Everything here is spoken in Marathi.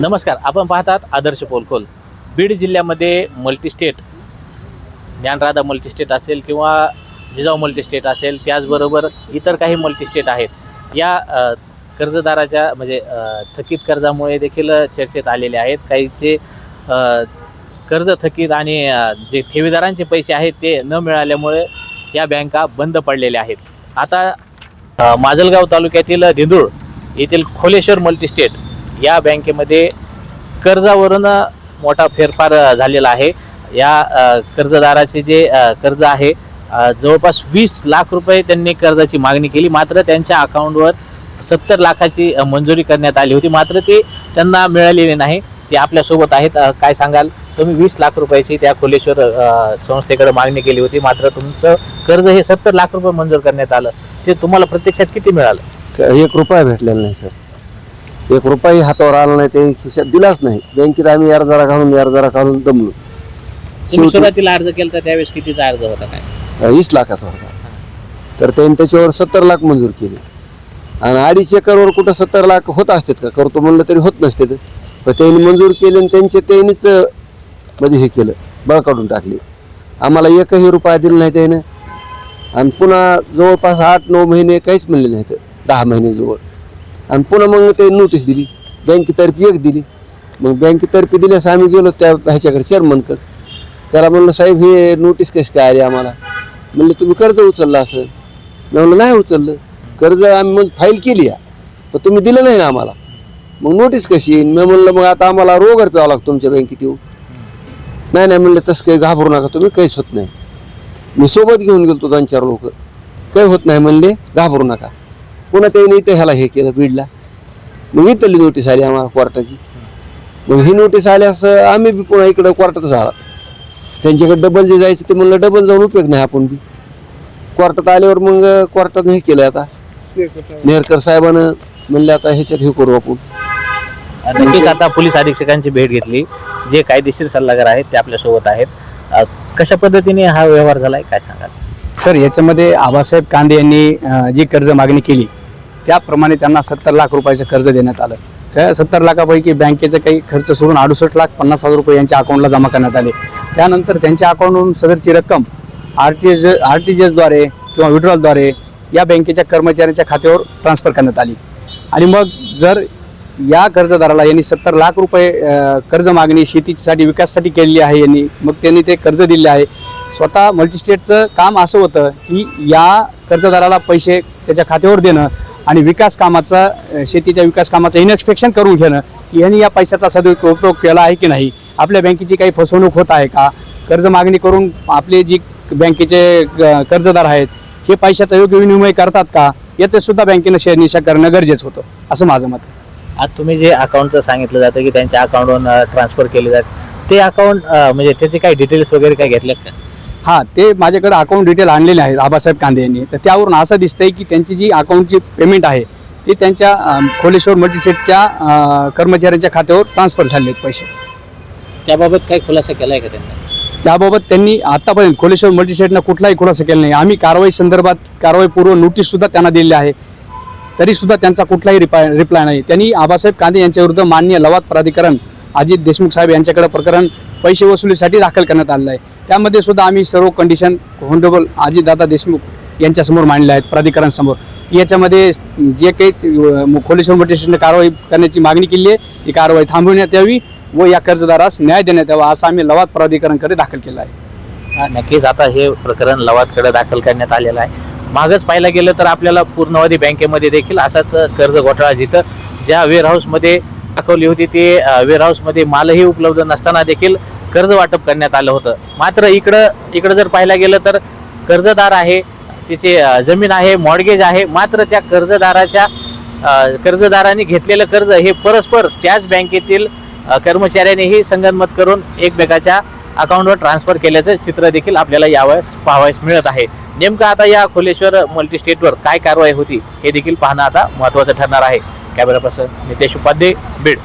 नमस्कार, आपण पाहतात आदर्श पोलखोल. बीड जिल्ह्यामध्ये मल्टीस्टेट, ज्ञानराधा मल्टीस्टेट असेल किंवा जिजाऊ मल्टीस्टेट असेल, त्याचबरोबर इतर काही मल्टीस्टेट आहेत. या कर्जदाराच्या म्हणजे थकीत कर्जामुळे देखील चर्चेत आलेले आहेत. काहीचे कर्ज थकीत आणि जे ठेवीदारांचे पैसे आहेत ते न मिळाल्यामुळे या बँका बंद पडलेल्या आहेत. आता माजलगाव तालुक्यातील दिंडूळ येथील खोलेश्वर मल्टीस्टेट या बँकेमध्ये कर्जावरून मोठा फेरफार झालेला आहे. या कर्जदाराचे जे कर्ज आहे जवळपास 20 लाख रुपये त्यांनी कर्जाची मागणी केली. मात्र त्यांच्या अकाउंटवर 70 लाखाची मंजुरी करण्यात आली होती, मात्र ते त्यांना मिळालेले नाही. ते आपल्यासोबत आहेत. काय सांगाल तुम्ही? 20 लाख रुपयाची त्या खोलेश्वर संस्थेकडे मागणी केली होती, मात्र तुमचं कर्ज हे 70 लाख रुपये मंजूर करण्यात आलं. ते तुम्हाला प्रत्यक्षात किती मिळालं? 1 रुपया भेटलेला नाही सर. 1 रुपयाही हातावर आला नाही, ते खिशात दिलाच नाही. बँकेत आम्ही अर्जारा घालून दमलो. तुम्ही सुरुवातीला अर्ज केला तर त्यावेळेस कितीचा अर्ज होता? काय 20 लाखाचा होता. तर त्यांनी त्याच्यावर 70 लाख मंजूर केले. आणि 2.5 एकरवर कुठं 70 लाख होत असतात का? करतो म्हणलं तरी होत नसते. पण त्यांनी मंजूर केले आणि त्यांनीच मध्ये हे केलं, बळ काढून टाकले. आम्हाला 1ही रुपया दिला नाही त्यानं. आणि पुन्हा जवळपास 8-9 महिने काहीच म्हणले नाहीत, 10 महिने जवळ. आणि पुन्हा मग ते नोटीस दिली बँकेतर्फे, 1 दिली. मग बँकेतर्फे दिल्यास आम्ही गेलो त्या ह्याच्याकडे, चेअरमनकडे. त्याला म्हणलं, साहेब हे नोटीस कशी काय आली आम्हाला? म्हणले तुम्ही कर्ज उचललं असं. मी म्हणलं नाही उचललं, कर्ज आम्ही मग फाईल केली आहे, पण तुम्ही दिलं नाही ना आम्हाला. मग नोटीस कशी येईल? मी म्हणलं मग आता आम्हाला रोगर प्यावं लागतं तुमच्या बँकेत येऊ. नाही म्हणलं तसं काही घाबरू नका तुम्ही, काहीच होत नाही. मी सोबत घेऊन गेलो 2-4 लोक. काही होत नाही म्हणले, घाबरू नका. पुन्हा त्याने इथं ह्याला हे केलं बीडला. मग इथली नोटीस आली आम्हाला कोर्टाची. मग ही नोटीस आल्यास आम्ही बी पुन्हा इकडं कोर्टातच आलात. त्यांच्याकडे डबल जे जायचं ते म्हणलं डबल जाऊन उपयोग नाही. आपण बी कोर्टात आल्यावर मग कोर्टानं हे केलं. आता नेरकर साहेबानं म्हणले आता ह्याच्यात हे करू आपण. नक्कीच आता पोलीस अधीक्षकांची भेट घेतली, जे कायदेशीर सल्लागार आहेत ते आपल्यासोबत आहेत. कशा पद्धतीने हा व्यवहार झालाय काय सांगाल? सर, याच्यामध्ये आबासाहेब कांदे यांनी जी कर्ज मागणी केली त्याप्रमाणे त्यांना 70 लाख रुपयाचं कर्ज देण्यात आलं. 70 लाखापैकी बँकेचं काही खर्च सोडून 68,50,000 रुपये यांच्या अकाउंटला जमा करण्यात आले. त्यानंतर त्यांच्या अकाउंटवरून सदरची रक्कम RTGS द्वारे किंवा विड्रॉलद्वारे या बँकेच्या कर्मचाऱ्यांच्या खात्यावर ट्रान्सफर करण्यात आली. आणि मग जर या कर्जदाराला यांनी 70 लाख रुपये कर्ज मागणी शेतीसाठी विकासासाठी केलेली आहे यांनी, मग त्यांनी ते कर्ज दिले आहे. स्वतः मल्टीस्टेटचं काम असं होतं की या कर्जदाराला पैसे त्याच्या खात्यावर देणं आणि विकास कामाचा, शेतीच्या विकास कामाचं इन्स्पेक्शन करून घेणं की यांनी या पैशाचा सदुपयोग केला आहे की नाही, आपल्या बँकेची काही फसवणूक होत आहे का, कर्ज मागणी करून आपले जी बँकेचे कर्जदार आहेत हे पैशाचा योग्य विनिमय करतात का, याचं सुद्धा बँकेनं शहानिशा करणं गरजेचं होतं, असं माझं मत आहे. आज तुम्ही जे अकाउंटचं सांगितलं जातं की त्यांच्या अकाउंटवरून ट्रान्सफर केले जातात, ते अकाउंट म्हणजे त्याचे काही डिटेल्स वगैरे काय घेतलेत का? हां, ते माझ्याकडे अकाउंट डिटेल आणलेले आहेत आबासाहेब कांदे यांनी. तर त्यावरून असं दिसतंय की त्यांची जी अकाउंटची पेमेंट आहे ती त्यांच्या खोलेश्वर मल्टीस्टेटच्या कर्मचाऱ्यांच्या खात्यावर ट्रान्सफर झाले आहेत पैसे. त्याबाबत काही खुलासा केला आहे का त्यांनी? त्याबाबत त्यांनी आतापर्यंत खोलेश्वर मल्टीस्टेटनं कुठलाही खुलासा केला नाही. आम्ही कारवाई संदर्भात कारवाईपूर्व नोटीससुद्धा त्यांना दिलेली आहे, तरीसुद्धा त्यांचा कुठलाही रिप्लाय नाही. त्यांनी आबासाहेब कांदे यांच्याविरुद्ध माननीय लवाद प्राधिकरण अजित देशमुख साहेब यांच्याकडे प्रकरण पैसे वसुलीसाठी दाखल करण्यात आलेलं आहे. त्यामध्ये सुद्धा आम्ही सर्व कंडिशन होनरेबल अजितदादा देशमुख यांच्यासमोर मांडल्या आहेत प्राधिकरणासमोर, की याच्यामध्ये जे काही खोलेश्वर मल्टीस्टेटने कारवाई करण्याची मागणी केली आहे ती कारवाई थांबवण्यात यावी व या कर्जदारास न्याय देण्यात यावा असं आम्ही लवाद प्राधिकरणाकडे दाखल केलं आहे. नक्कीच आता हे प्रकरण लवादकडे दाखल करण्यात आलेलं आहे. मागच पाहायला गेलं तर आपल्याला पूर्णवादी बँकेमध्ये देखील असाच कर्ज घोटाळा, जिथं ज्या वेअरहाऊसमध्ये दाखवली होती ते वेअरहाऊसमध्ये मालही उपलब्ध नसताना देखील कर्ज वाटप करण्यात आलं होतं. मात्र इकडं जर पाहायला गेलं तर कर्जदार आहे, तिचे जमीन आहे, मॉर्गेज आहे, मात्र त्या कर्जदारांनी घेतलेलं कर्ज हे परस्पर त्याच बँकेतील कर्मचाऱ्यांनीही संगनमत करून एकमेकाच्या अकाउंटवर ट्रान्सफर केल्याचं चित्र देखील आपल्याला यावेळेस पाहावयास मिळत आहे. नेमकं आता या खोलेश्वर मल्टीस्टेटवर काय कारवाई होती हे देखील पाहणं आता महत्त्वाचं ठरणार आहे. Camera person Nitesh Upadhye, Beed.